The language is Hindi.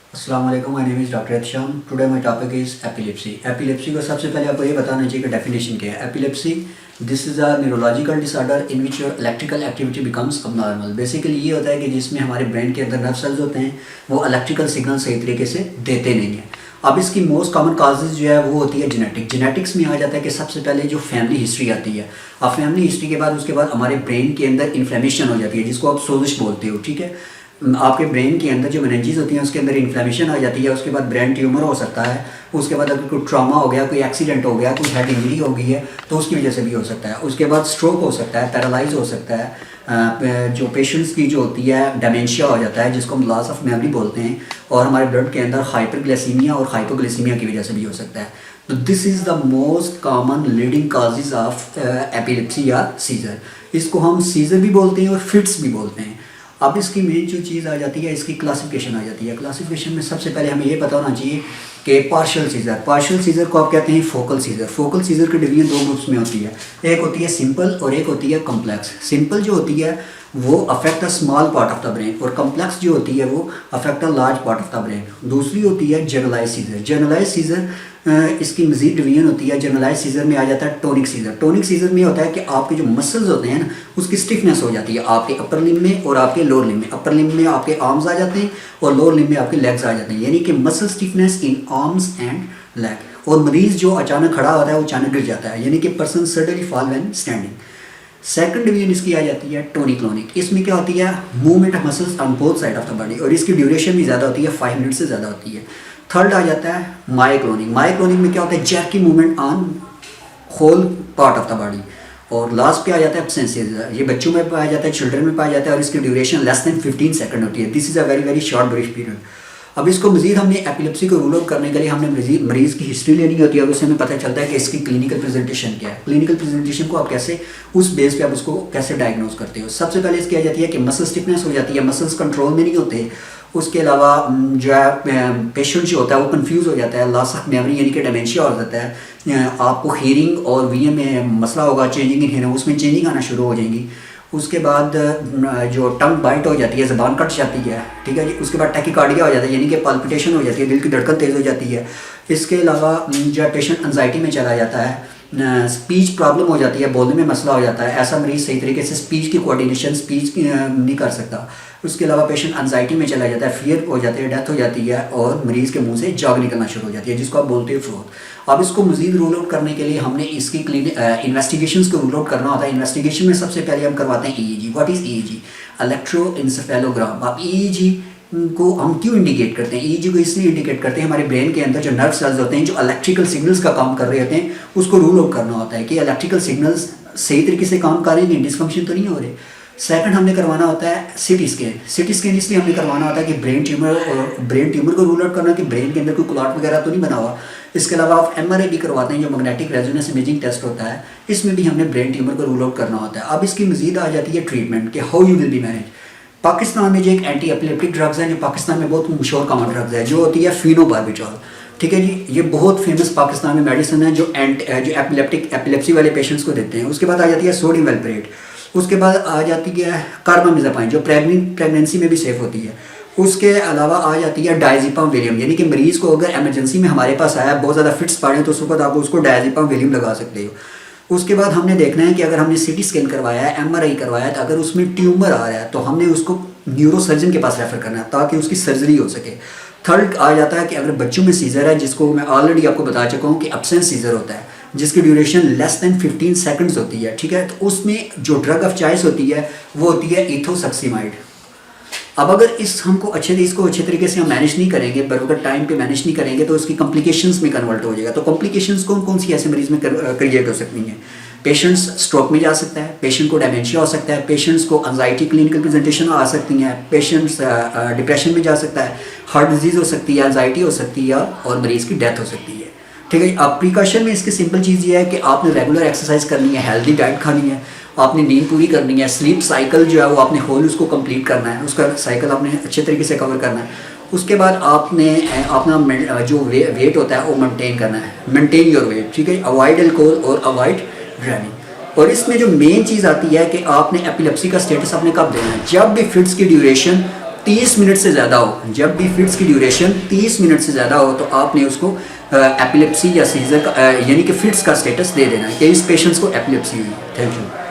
अस्सलाम वालेकुम, my name is doctor Ehtesham. Today my topic is epilepsy. Epilepsy को सबसे पहले आपको ये बताना चाहिए कि डेफिनेशन क्या है। Epilepsy this is a neurological disorder in which your electrical activity becomes abnormal. Basically ये होता है कि जिसमें हमारे ब्रेन के अंदर नर्व सेल्स होते हैं वो इलेक्ट्रिकल सिग्नल सही तरीके से देते नहीं हैं। अब इसकी मोस्ट कॉमन काजेज जो है वो होती है जेनेटिक्स में आ जाता है कि सबसे पहले जो फैमिली हिस्ट्री आती है। अब फैमिली हिस्ट्री के बाद उसके बाद हमारे ब्रेन के अंदर इन्फ्लेमेशन हो जाती है जिसको आप सोजिश बोलते हो, ठीक है। आपके ब्रेन के अंदर जो मेनिंजेस होती हैं उसके अंदर इन्फ्लेमेशन आ जाती है। उसके बाद ब्रेन ट्यूमर हो सकता है। उसके बाद अगर कोई ट्रॉमा हो गया, कोई एक्सीडेंट हो गया, कोई हेड इंजरी हो गई है तो उसकी वजह से भी हो सकता है। उसके बाद स्ट्रोक हो सकता है, पैरालाइज हो सकता है। जो पेशेंट्स की जो होती है डेमेंशिया हो जाता है जिसको हम लॉस ऑफ मेमोरी बोलते हैं। और हमारे ब्लड के अंदर हाइपरग्लाइसीमिया और हाइपोग्लाइसीमिया की वजह से भी हो सकता है। तो this is the most common leading causes of epilepsy या सीजर। इसको हम सीजर भी बोलते हैं और फिट्स भी बोलते हैं। अब इसकी मेन जो चीज़ आ जाती है इसकी क्लासिफिकेशन आ जाती है। क्लासिफिकेशन में सबसे पहले हमें ये पता होना चाहिए कि पार्शियल सीजर को आप कहते हैं फोकल सीजर की डिवीजन दो ग्रुप्स में होती है। एक होती है सिंपल और एक होती है कॉम्प्लेक्स। सिंपल जो होती है वो affect a small part of the brain और कॉम्प्लेक्स जो होती है वो affect a large part of the brain. दूसरी होती है जनरलाइज सीजर। इसकी मजीद डिवीजन होती है। जनरलाइज सीजर में आ जाता है टोनिक सीजर में होता है कि आपके जो मसल्स होते हैं ना उसकी स्टिफनेस हो जाती है आपके अपर लिम्ब में और आपके लोअर लिम्ब में। अपर लिम्ब में आपके आर्म्स आ जाते हैं और लोअर लिम्ब में आपके लेग्स आ जाते हैं, यानी कि muscle stiffness in arms and leg. और मरीज जो अचानक खड़ा होता है वो अचानक गिर जाता है, यानी कि person suddenly fall when standing. Second division इसकी आ जाती है टोनिक। इसमें क्या होती है movement of muscles on both side of the body और इसकी ड्यूरेशन भी ज़्यादा होती है, 5 मिनट से ज़्यादा होती है। थर्ड आ जाता है मायोक्लोनिक में क्या होता है jerky movement on whole part of the body. और लास्ट पे आ जाता है एब्सेंस सीजर। ये बच्चों में पाया जाता है, चिल्ड्रन में पाया जाता है और इसकी ड्यूरेशन लेस देन 15 सेकंड होती है। This is a very very short brief period. अब इसको मजीद हमने एपिलेप्सी को रूल आउट करने के लिए हमने मरीज़ की हिस्ट्री लेनी होती है और उससे हमें पता चलता है कि इसकी क्लिनिकल प्रेजेंटेशन क्या है। क्लिनिकल प्रेजेंटेशन को आप कैसे उस बेस पे आप उसको कैसे डायग्नोज करते हो। सबसे पहले इसकी आ जाती है कि मसल स्टिफनेस हो जाती है, मसल्स कंट्रोल में नहीं होते। उसके अलावा जो है पेशेंट जो होता है वो कंफ्यूज हो जाता है, लॉस ऑफ मेमोरी यानी कि डेमेंशिया हो जाता है। आपको हियरिंग और वीएम में मसला होगा, चेंजिंग इन हियरिंग, उसमें चेंजिंग आना शुरू हो जाएंगी। उसके बाद जो टंग बाइट हो जाती है, ज़बान कट जाती है, ठीक है जी। उसके बाद टैकीकार्डिया हो जाता है यानी कि पाल्पिटेशन हो जाती है, दिल की धड़कन तेज़ हो जाती है। इसके अलावा जो है पेशेंट एंजाइटी में चला जाता है, स्पीच प्रॉब्लम हो जाती है, बोलने में मसला हो जाता है। ऐसा मरीज़ सही तरीके से स्पीच की कोऑर्डिनेशन नहीं कर सकता। उसके अलावा पेशेंट एंजाइटी में चला जाता है, फियर हो जाती है, डेथ हो जाती है और मरीज़ के मुंह से जाग निकलना शुरू हो जाती है जिसको आप बोलते हो फ्रोथ। अब इसको मजीद रूल आउट करने के लिए हमने इसकी इन्वेस्टिगेशंस को रूल आउट करना होता है। इन्वेस्टिगेशन में सबसे पहले हम करवाते हैं EEG. What is EEG? Electroencephalogram. अब ईईजी को हम क्यों इंडिकेट करते हैं? ईईजी को इसलिए इंडिकेट करते हैं हमारे ब्रेन के अंदर जो नर्व सेल्स होते हैं जो इलेक्ट्रिकल सिग्नल्स का काम कर रहे होते हैं उसको रूल आउट करना होता है कि इलेक्ट्रिकल सिग्नल्स सही तरीके से काम कर रहे हैं, डिसफंक्शन तो नहीं हो रहे। सेकंड हमने करवाना होता है सिटी स्कैन इसलिए हमने करवाना होता है कि ब्रेन ट्यूमर को रूल आउट करना कि ब्रेन के अंदर कोई क्लॉट वगैरह तो नहीं बना हुआ। इसके अलावा आप एमआरआई भी करवाते हैं जो मैग्नेटिक रेजोनेंस इमेजिंग टेस्ट होता है, इसमें भी हमने ब्रेन ट्यूमर को रूल आउट करना होता है। अब इसकी मजीद आ जाती है ट्रीटमेंट कि how you will be manage. Pakistan में जो एक एंटी एपिलेप्टिक ड्रग्स हैं जो पाकिस्तान में बहुत मशहूर कॉमन ड्रग्स है जो होती है फिनोबार्बिटॉल, ठीक है जी। ये बहुत फेमस पाकिस्तान में मेडिसिन है जो एपिलेप्सी वाले पेशेंट्स को देते हैं। उसके बाद आ जाती है सोडियम वेलप्रेट। उसके बाद आ जाती है कार्बामेज़ापाइन जो प्रेगनेंसी में भी सेफ होती है। उसके अलावा आ जाती है डायज़ेपाम वेलियम, यानी कि मरीज़ को अगर एमरजेंसी में हमारे पास आया, बहुत ज़्यादा फिट्स पड़े तो उस वक्त आप उसको डायज़ेपाम वेलियम लगा सकते हो। उसके बाद हमने देखना है कि अगर हमने सीटी स्कैन करवाया है, एमआरआई करवाया है, तो अगर उसमें ट्यूमर आ रहा है तो हमने उसको न्यूरोसर्जन के पास रेफ़र करना है ताकि उसकी सर्जरी हो सके। थर्ड आ जाता है कि अगर बच्चों में सीजर है जिसको मैं ऑलरेडी आपको बता चुका हूँ कि एब्सेंस सीजर होता है जिसकी ड्यूरेशन लेस देन 15 सेकंड्स होती है, ठीक है। तो उसमें जो ड्रग ऑफ चॉइस होती है वो होती है इथोसक्सीमाइड। अब अगर इसको अच्छे तरीके से हम मैनेज नहीं करेंगे, बराबर टाइम पे मैनेज नहीं करेंगे तो उसकी कॉम्प्लिकेशंस में कन्वर्ट हो जाएगा। तो कॉम्प्लिकेशंस कौन कौन सी ऐसे मरीज में क्रिएट हो सकती हैं? पेशेंट्स स्ट्रोक में जा सकता है, पेशेंट को डेमेंशिया हो सकता है, पेशेंट्स को एंजाइटी क्लिनिकल प्रेजेंटेशन आ सकती हैं, पेशेंट्स डिप्रेशन में जा सकता है, हार्ट डिजीज़ हो सकती है, एंजाइटी हो सकती है और मरीज़ की डेथ हो सकती है, ठीक है। अब प्रिकॉशन में इसकी सिंपल चीज़ ये है कि आपने रेगुलर एक्सरसाइज करनी है, हेल्दी डाइट खानी है, आपने नींद पूरी करनी है, स्लीप साइकिल जो है वो आपने होल उसको कंप्लीट करना है, उसका साइकिल आपने अच्छे तरीके से कवर करना है। उसके बाद आपने अपना जो वेट होता है वो मेंटेन करना है, मेंटेन योर वेट, ठीक है। अवॉइड अल्कोहल और अवॉइड ड्राइविंग। और इसमें जो मेन चीज़ आती है कि आपने एपिलेप्सी का स्टेटस आपने कब देना है, जब भी फिट्स की ड्यूरेशन 30 मिनट से ज़्यादा हो, जब भी फिट्स की ड्यूरेशन 30 मिनट से ज़्यादा हो तो आपने उसको एपिलेप्सी या सीजर का यानी कि फिट्स का स्टेटस दे देना है कि इस पेशेंट्स को एपिलेप्सी हुई है। Thank you.